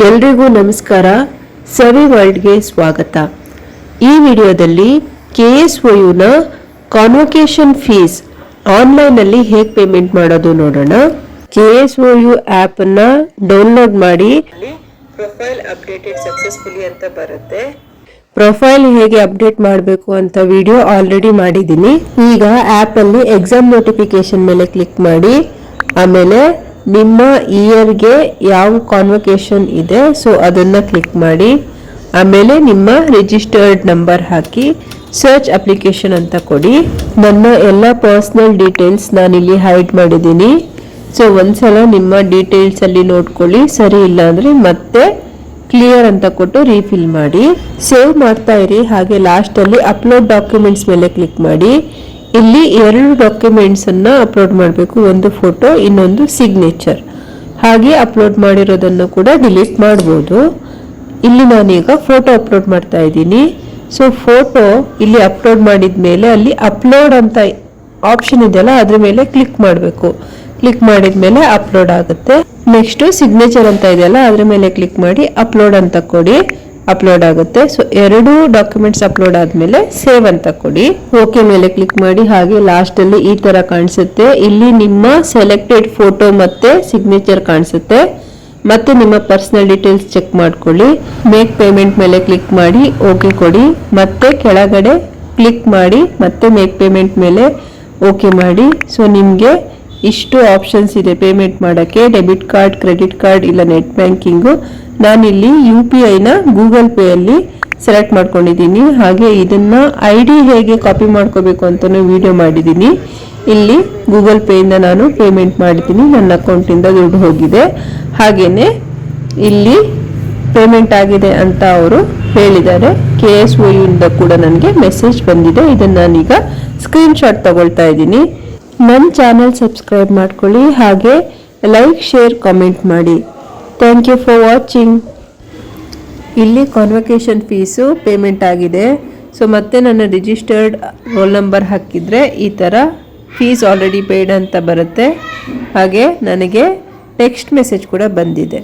ಎಲ್ರಿಗೂ ನಮಸ್ಕಾರ. ಸವಿ ವರ್ಲ್ಡ್ಗೆ ಸ್ವಾಗತ. ಈ ವಿಡಿಯೋದಲ್ಲಿ KSOUನ ಕಾನ್ವೊಕೇಶನ್ ಫೀಸ್ ಆನ್ಲೈನಲ್ಲಿ ಹೇಗೆ ಪೇಮೆಂಟ್ ಮಾಡೋದು ನೋಡೋಣ. KSOU ಆ್ಯಪನ್ನು ಡೌನ್ಲೋಡ್ ಮಾಡಿ ಪ್ರೊಫೈಲ್ ಅಪ್ಡೇಟೆಡ್ ಸಕ್ಸಸ್ಫುಲಿ ಅಂತ ಬರುತ್ತೆ. ಪ್ರೊಫೈಲ್ ಹೇಗೆ ಅಪ್ಡೇಟ್ ಮಾಡಬೇಕು ಅಂತ ವಿಡಿಯೋ ಆಲ್ರೆಡಿ ಮಾಡಿದ್ದೀನಿ. ಈಗ ಆ್ಯಪಲ್ಲಿ ಎಕ್ಸಾಮ್ ನೋಟಿಫಿಕೇಶನ್ ಮೇಲೆ ಕ್ಲಿಕ್ ಮಾಡಿ, ಆಮೇಲೆ ನಿಮ್ಮ ಇಯರ್ಗೆ ಯಾವ ಕಾನ್ವೊಕೇಶನ್ ಇದೆ ಸೊ ಅದನ್ನು ಕ್ಲಿಕ್ ಮಾಡಿ, ಆಮೇಲೆ ನಿಮ್ಮ ರಿಜಿಸ್ಟರ್ಡ್ ನಂಬರ್ ಹಾಕಿ ಸರ್ಚ್ ಅಪ್ಲಿಕೇಶನ್ ಅಂತ ಕೊಡಿ. ನನ್ನ ಎಲ್ಲ ಪರ್ಸ್ನಲ್ ಡೀಟೇಲ್ಸ್ ನಾನಿಲ್ಲಿ ಹೈಡ್ ಮಾಡಿದ್ದೀನಿ. ಸೊ ಒಂದ್ಸಲ ನಿಮ್ಮ ಡೀಟೇಲ್ಸಲ್ಲಿ ನೋಡ್ಕೊಳ್ಳಿ, ಸರಿ ಇಲ್ಲ ಅಂದರೆ ಮತ್ತೆ ಕ್ಲಿಯರ್ ಅಂತ ಕೊಟ್ಟು ರೀಫಿಲ್ ಮಾಡಿ. ಸೇವ್ ಮಾಡ್ತಾ ಇರಿ. ಹಾಗೆ ಲಾಸ್ಟಲ್ಲಿ ಅಪ್ಲೋಡ್ ಡಾಕ್ಯುಮೆಂಟ್ಸ್ ಮೇಲೆ ಕ್ಲಿಕ್ ಮಾಡಿ. ಇಲ್ಲಿ 2 ಡಾಕ್ಯುಮೆಂಟ್ಸನ್ನು ಅಪ್ಲೋಡ್ ಮಾಡಬೇಕು, ಒಂದು ಫೋಟೋ, ಇನ್ನೊಂದು ಸಿಗ್ನೇಚರ್. ಹಾಗೆ ಅಪ್ಲೋಡ್ ಮಾಡಿರೋದನ್ನು ಕೂಡ ಡಿಲೀಟ್ ಮಾಡ್ಬೋದು. ಇಲ್ಲಿ ನಾನೀಗ ಫೋಟೋ ಅಪ್ಲೋಡ್ ಮಾಡ್ತಾ ಇದ್ದೀನಿ. ಸೊ ಫೋಟೋ ಇಲ್ಲಿ ಅಪ್ಲೋಡ್ ಮಾಡಿದ ಮೇಲೆ ಅಲ್ಲಿ ಅಪ್ಲೋಡ್ ಅಂತ ಆಪ್ಷನ್ ಇದೆಯಲ್ಲ ಅದ್ರ ಮೇಲೆ ಕ್ಲಿಕ್ ಮಾಡಬೇಕು. ಕ್ಲಿಕ್ ಮಾಡಿದ ಮೇಲೆ ಅಪ್ಲೋಡ್ ಆಗುತ್ತೆ. ನೆಕ್ಸ್ಟ್ ಸಿಗ್ನೇಚರ್ ಅಂತ ಇದೆಯಲ್ಲ ಅದ್ರ ಮೇಲೆ ಕ್ಲಿಕ್ ಮಾಡಿ ಅಪ್ಲೋಡ್ ಅಂತ ಕೊಡಿ, ಅಪ್ಲೋಡ್ ಆಗುತ್ತೆ. ಸೊ 2 ಡಾಕ್ಯುಮೆಂಟ್ಸ್ ಅಪ್ಲೋಡ್ ಆದಮೇಲೆ ಸೇವ್ ಅಂತ ಕೊಡಿ, ಓಕೆ ಮೇಲೆ ಕ್ಲಿಕ್ ಮಾಡಿ. ಹಾಗೆ ಲಾಸ್ಟಲ್ಲಿ ಈ ಥರ ಕಾಣಿಸುತ್ತೆ. ಇಲ್ಲಿ ನಿಮ್ಮ ಸೆಲೆಕ್ಟೆಡ್ ಫೋಟೋ ಮತ್ತೆ ಸಿಗ್ನೇಚರ್ ಕಾಣಿಸುತ್ತೆ. ಮತ್ತೆ ನಿಮ್ಮ ಪರ್ಸನಲ್ ಡೀಟೇಲ್ಸ್ ಚೆಕ್ ಮಾಡ್ಕೊಳ್ಳಿ. ಮೇಕ್ ಪೇಮೆಂಟ್ ಮೇಲೆ ಕ್ಲಿಕ್ ಮಾಡಿ ಓಕೆ ಕೊಡಿ. ಮತ್ತೆ ಕೆಳಗಡೆ ಕ್ಲಿಕ್ ಮಾಡಿ ಮತ್ತೆ ಮೇಕ್ ಪೇಮೆಂಟ್ ಮೇಲೆ ಓಕೆ ಮಾಡಿ. ಸೊ ನಿಮಗೆ ಇಷ್ಟು ಆಪ್ಷನ್ಸ್ ಇದೆ ಪೇಮೆಂಟ್ ಮಾಡೋಕ್ಕೆ: ಡೆಬಿಟ್ ಕಾರ್ಡ್, ಕ್ರೆಡಿಟ್ ಕಾರ್ಡ್, ಇಲ್ಲ ನೆಟ್ ಬ್ಯಾಂಕಿಂಗು. ನಾನಿಲ್ಲಿ UPIನ ಗೂಗಲ್ ಪೇಯಲ್ಲಿ ಸೆಲೆಕ್ಟ್ ಮಾಡ್ಕೊಂಡಿದ್ದೀನಿ. ಹಾಗೆ ಇದನ್ನು ID ಹೇಗೆ ಕಾಪಿ ಮಾಡ್ಕೋಬೇಕು ಅಂತಲೂ ವಿಡಿಯೋ ಮಾಡಿದ್ದೀನಿ. ಇಲ್ಲಿ ಗೂಗಲ್ ಪೇಯಿಂದ ನಾನು ಪೇಮೆಂಟ್ ಮಾಡಿದ್ದೀನಿ, ನನ್ನ ಅಕೌಂಟಿಂದ ದುಡ್ಡು ಹೋಗಿದೆ. ಹಾಗೆಯೇ ಇಲ್ಲಿ ಪೇಮೆಂಟ್ ಆಗಿದೆ ಅಂತ ಅವರು ಹೇಳಿದ್ದಾರೆ. KSOUಯಿಂದ ಕೂಡ ನನಗೆ ಮೆಸೇಜ್ ಬಂದಿದೆ. ಇದನ್ನು ನಾನೀಗ ಸ್ಕ್ರೀನ್ಶಾಟ್ ತಗೊಳ್ತಾ ಇದ್ದೀನಿ. ನನ್ನ ಚಾನಲ್ ಸಬ್ಸ್ಕ್ರೈಬ್ ಮಾಡ್ಕೊಳ್ಳಿ, ಹಾಗೆ ಲೈಕ್, ಶೇರ್, ಕಾಮೆಂಟ್ ಮಾಡಿ. Thank you for watching. ಇಲ್ಲಿ ಕಾನ್ವೊಕೇಶನ್ ಫೀಸು ಪೇಮೆಂಟ್ ಆಗಿದೆ. ಸೊ ಮತ್ತೆ ನನ್ನ ರಿಜಿಸ್ಟರ್ಡ್ ರೋಲ್ ನಂಬರ್ ಹಾಕಿದರೆ ಈ ಥರ ಫೀಸ್ ಆಲ್ರೆಡಿ ಪೇಯ್ಡ್ ಅಂತ ಬರುತ್ತೆ. ಹಾಗೆ ನನಗೆ ಟೆಕ್ಸ್ಟ್ ಮೆಸೇಜ್ ಕೂಡ ಬಂದಿದೆ.